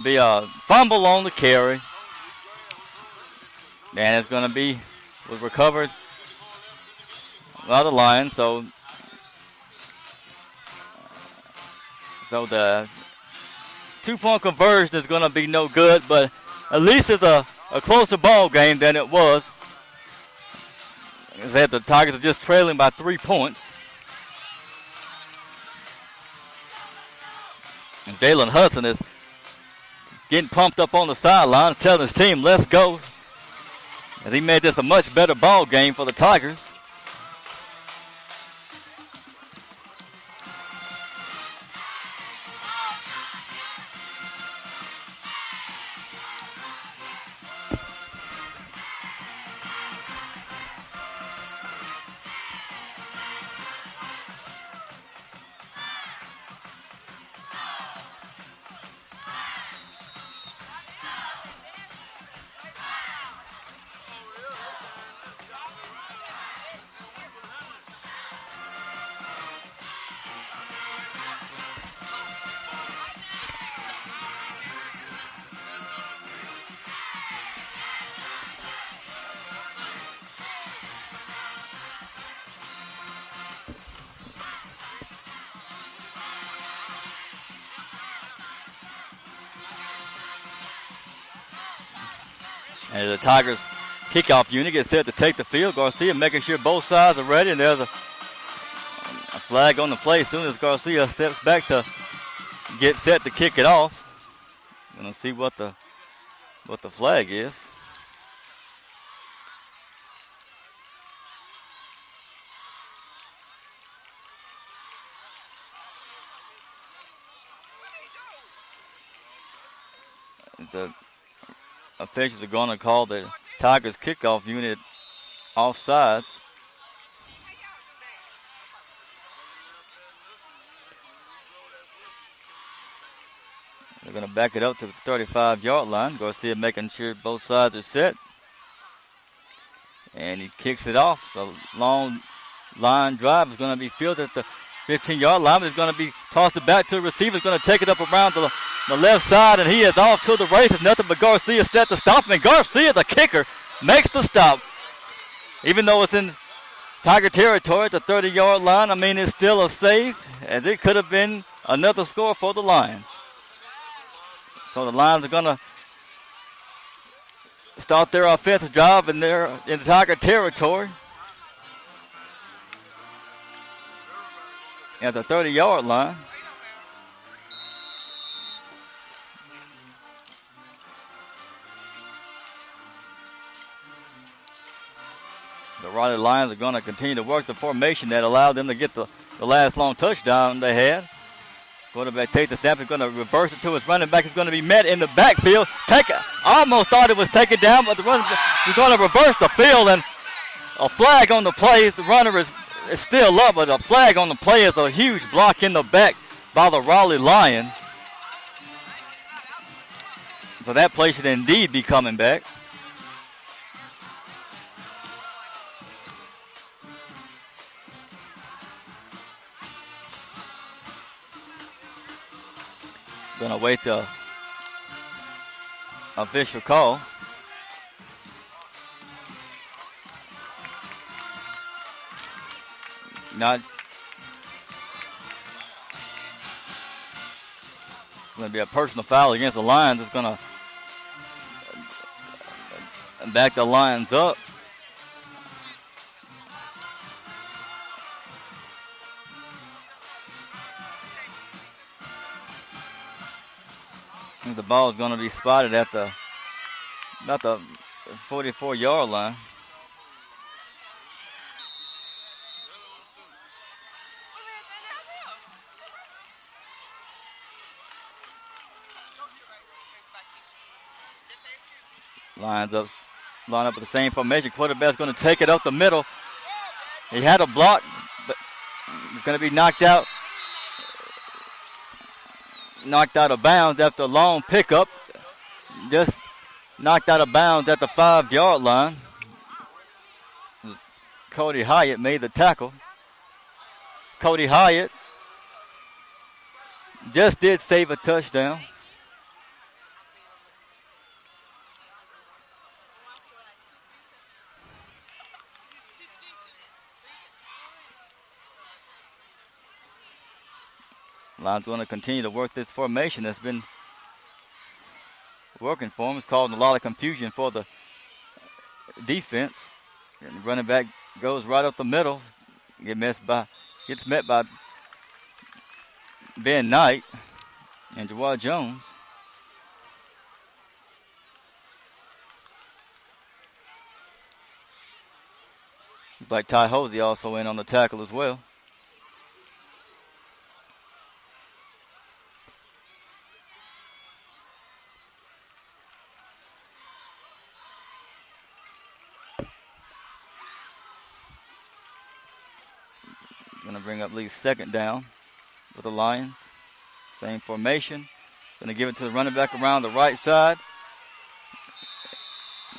Be a fumble on the carry. And it's going to be was recovered by the Lions. So the 2-point conversion is going to be no good, but at least it's a closer ball game than it was. As the Tigers are just trailing by 3 points. And Jalen Hudson is getting pumped up on the sidelines, telling his team, let's go. As he made this a much better ball game for the Tigers. And the Tigers kickoff unit gets set to take the field. Garcia making sure both sides are ready, and there's a flag on the play as soon as Garcia steps back to get set to kick it off. Gonna see what the flag is. The officials are going to call the Tigers kickoff unit offsides. They're going to back it up to the 35-yard line. Garcia making sure both sides are set. And he kicks it off. So long line drive is going to be fielded at the 15-yard line. It's going to be tossed it back to the receiver. He's going to take it up around the left side, and he is off to the races. Nothing but Garcia set to stop him. And Garcia, the kicker, makes the stop. Even though it's in Tiger territory at the 30-yard line, I mean, it's still a save, as it could have been another score for the Lions. So the Lions are going to start their offensive drive in the Tiger territory at the 30-yard line. The Raleigh Lions are going to continue to work the formation that allowed them to get the last long touchdown they had. Quarterback takes the snap. He's going to reverse it to his running back. He's going to be met in the backfield. Almost thought it was taken down, but the runner is going to reverse the field, and a flag on the play. The runner is still up, but a flag on the play is a huge block in the back by the Raleigh Lions. So that play should indeed be coming back. Going to wait the official call. Not going to be a personal foul against the Lions. It's going to back the Lions up. The ball is going to be spotted at about the 44-yard line. Line up with the same formation. Quarterback's going to take it up the middle. He had a block, but he's going to be knocked out of bounds after a long pickup. Just knocked out of bounds at the 5-yard line. Cody Hyatt made the tackle. Cody Hyatt just did save a touchdown. Lions going to continue to work this formation that's been working for them. It's causing a lot of confusion for the defense. And the running back goes right up the middle. Gets met by Ben Knight and Jawad Jones. Looks like Ty Hosey also in on the tackle as well. Going to bring up Lee's second down with the Lions. Same formation. Going to give it to the running back around the right side.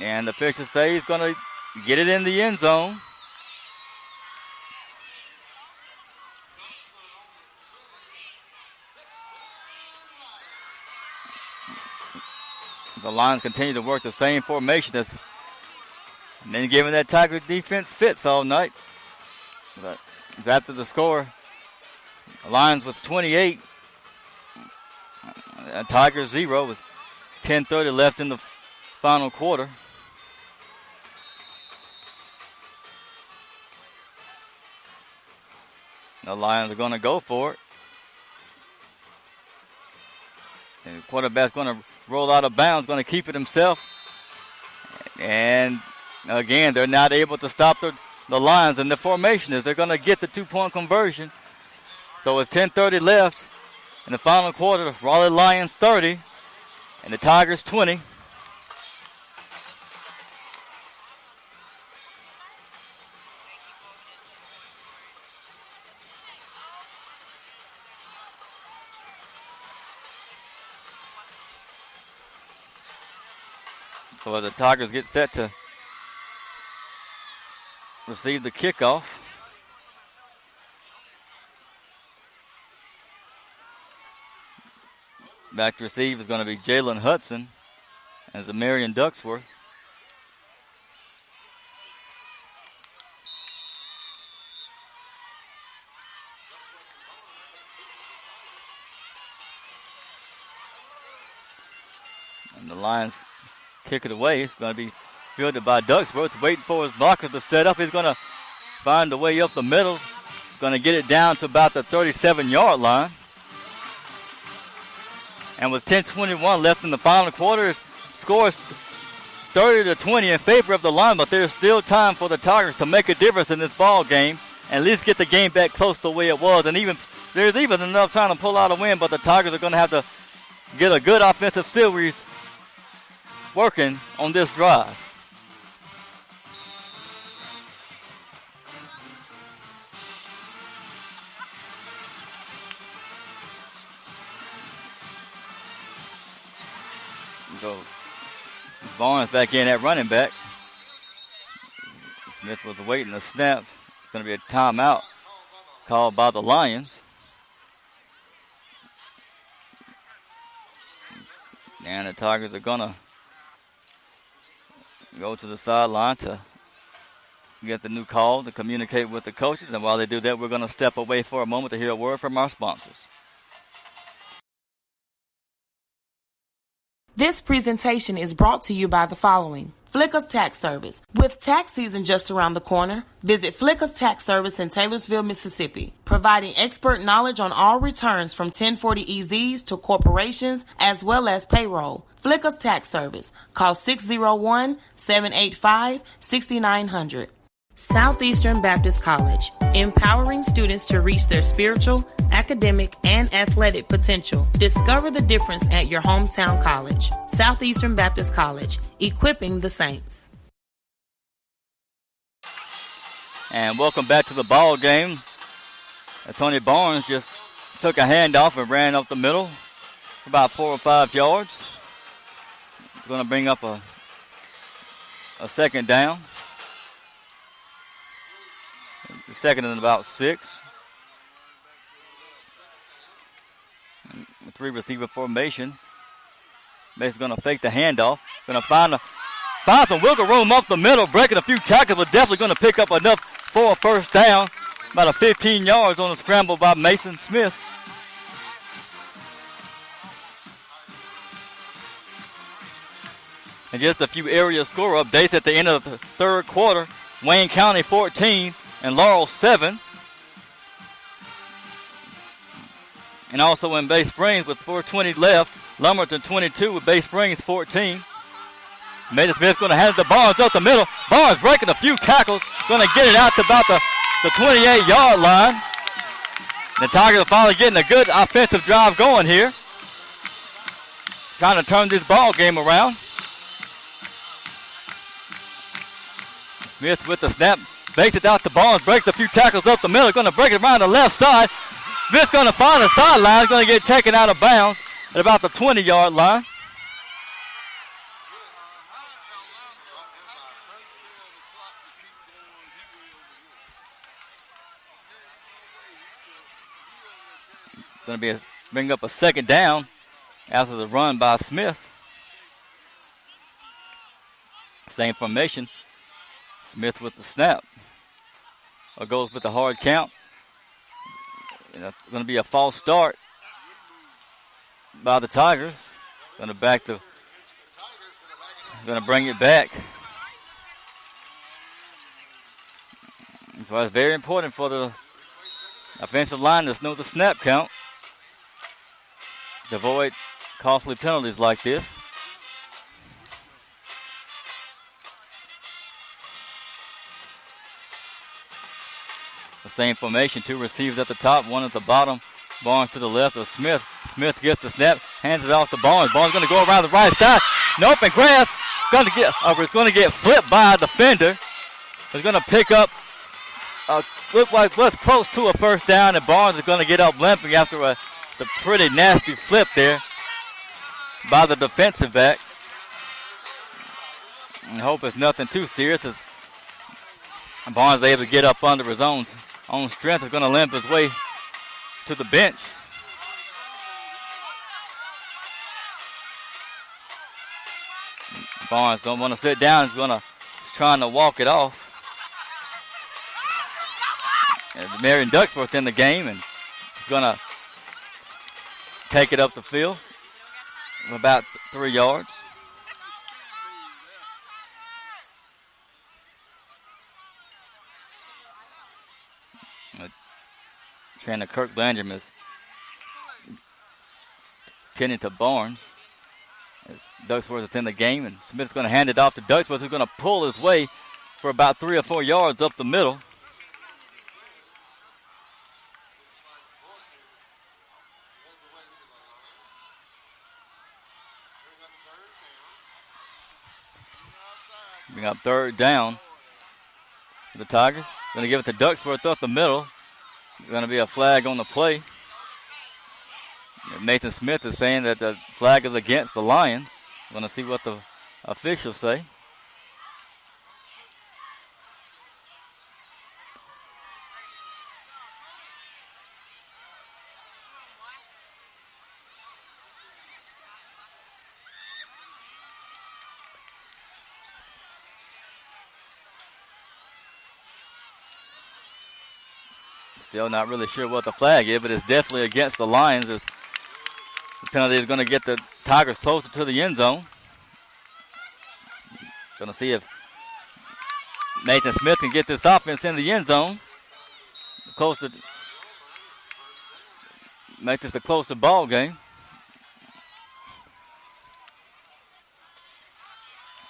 And the official say he's going to get it in the end zone. The Lions continue to work the same formation and then giving that Tiger defense fits all night. But after the score, the Lions with 28, Tigers 0 with 10:30 left in the final quarter. The Lions are going to go for it. And the quarterback's going to roll out of bounds, going to keep it himself. And again, they're not able to stop the Lions, and the formation is they're going to get the 2-point conversion. So with 10:30 left in the final quarter, Raleigh Lions 30 and the Tigers 20. So as the Tigers get set to receive the kickoff, back to receive is going to be Jalen Hudson and Zamarian Ducksworth. And the Lions kick it away. It's going to be fielded by Ducksworth, waiting for his blocker to set up. He's going to find a way up the middle. Going to get it down to about the 37-yard line. And with 10:21 left in the final quarter, scores 30-20 in favor of the Lions, but there's still time for the Tigers to make a difference in this ball game and at least get the game back close to the way it was. And there's even enough time to pull out a win, but the Tigers are going to have to get a good offensive series working on this drive. So Barnes back in at running back. Smith was waiting the snap. It's going to be a timeout called by the Lions. And the Tigers are going to go to the sideline to get the new call to communicate with the coaches. And while they do that, we're going to step away for a moment to hear a word from our sponsors. This presentation is brought to you by the following. Flicker's Tax Service. With tax season just around the corner, visit Flicker's Tax Service in Taylorsville, Mississippi, providing expert knowledge on all returns from 1040EZs to corporations as well as payroll. Flicker's Tax Service. Call 601-785-6900. Southeastern Baptist College, empowering students to reach their spiritual, academic, and athletic potential. Discover the difference at your hometown college. Southeastern Baptist College, equipping the saints. And welcome back to the ball game. Tony Barnes just took a handoff and ran up the middle about 4 or 5 yards. It's going to bring up a second down. Second and about 6. And 3 receiver formation. Basically going to fake the handoff. Going to find some wiggle room up the middle, breaking a few tackles, but definitely going to pick up enough for a first down. About a 15 yards on the scramble by Mason Smith. And just a few area score updates at the end of the third quarter. Wayne County 14 and Laurel 7. And also in Bay Springs with 4:20 left, Lumberton 22 with Bay Springs 14. Mason Smith going to hand it to Barnes up the middle. Barnes breaking a few tackles, going to get it out to about the 28-yard line. The Tigers are finally getting a good offensive drive going here. Trying to turn this ball game around. Smith with the snap, bakes it out to Barnes, breaks a few tackles up the middle, going to break it around the left side. Smith's going to find the sideline, going to get taken out of bounds at about the 20-yard line. It's going to bring up a second down after the run by Smith. Same formation. Smith with the snap. Or goes with the hard count. And it's going to be a false start by the Tigers. Going to bring it back. So it's very important for the offensive line to know the snap count. To avoid costly penalties like this. The same formation, two receivers at the top, one at the bottom. Barnes to the left of Smith. Smith gets the snap, hands it off to Barnes. Barnes going to go around the right side. Nope, and grass it's going to get flipped by a defender. It's going to pick up, look like what's close to a first down, and Barnes is going to get up limping after the pretty nasty flip there by the defensive back. I hope it's nothing too serious as Barnes is able to get up under his own strength. Is going to limp his way to the bench. Barnes don't want to sit down. He's trying to walk it off. And Marion Ducksworth in the game, and he's going to take it up the field about 3 yards. Trainer Kirk Landrum is tending to Barnes. Ducksworth is in the game, and Smith's going to hand it off to Ducksworth, who's going to pull his way for about 3 or 4 yards up the middle. Bring up third down for the Tigers. Going to give it to Ducksworth up the middle. Going to be a flag on the play. Nathan Smith is saying that the flag is against the Lions. Going to see what the officials say. Still not really sure what the flag is, but it's definitely against the Lions. The penalty is going to get the Tigers closer to the end zone. Going to see if Nathan Smith can get this offense in the end zone. Closer, make this a closer ball game.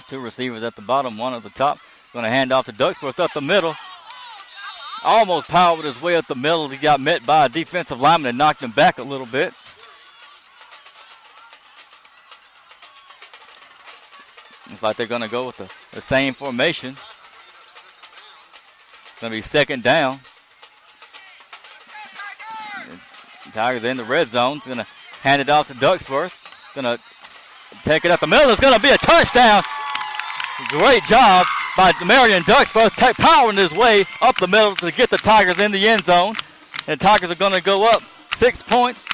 Two receivers at the bottom, one at the top. Going to hand off to Ducksworth up the middle. Almost powered his way up the middle. He got met by a defensive lineman and knocked him back a little bit. Looks like they're going to go with the same formation. Going to be second down. Tigers in the red zone. Going to hand it off to Ducksworth. Going to take it up the middle. It's going to be a touchdown. Great job by Marion Ducksworth, powering his way up the middle to get the Tigers in the end zone. And Tigers are going to go up 6 points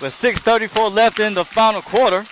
with 6:34 left in the final quarter.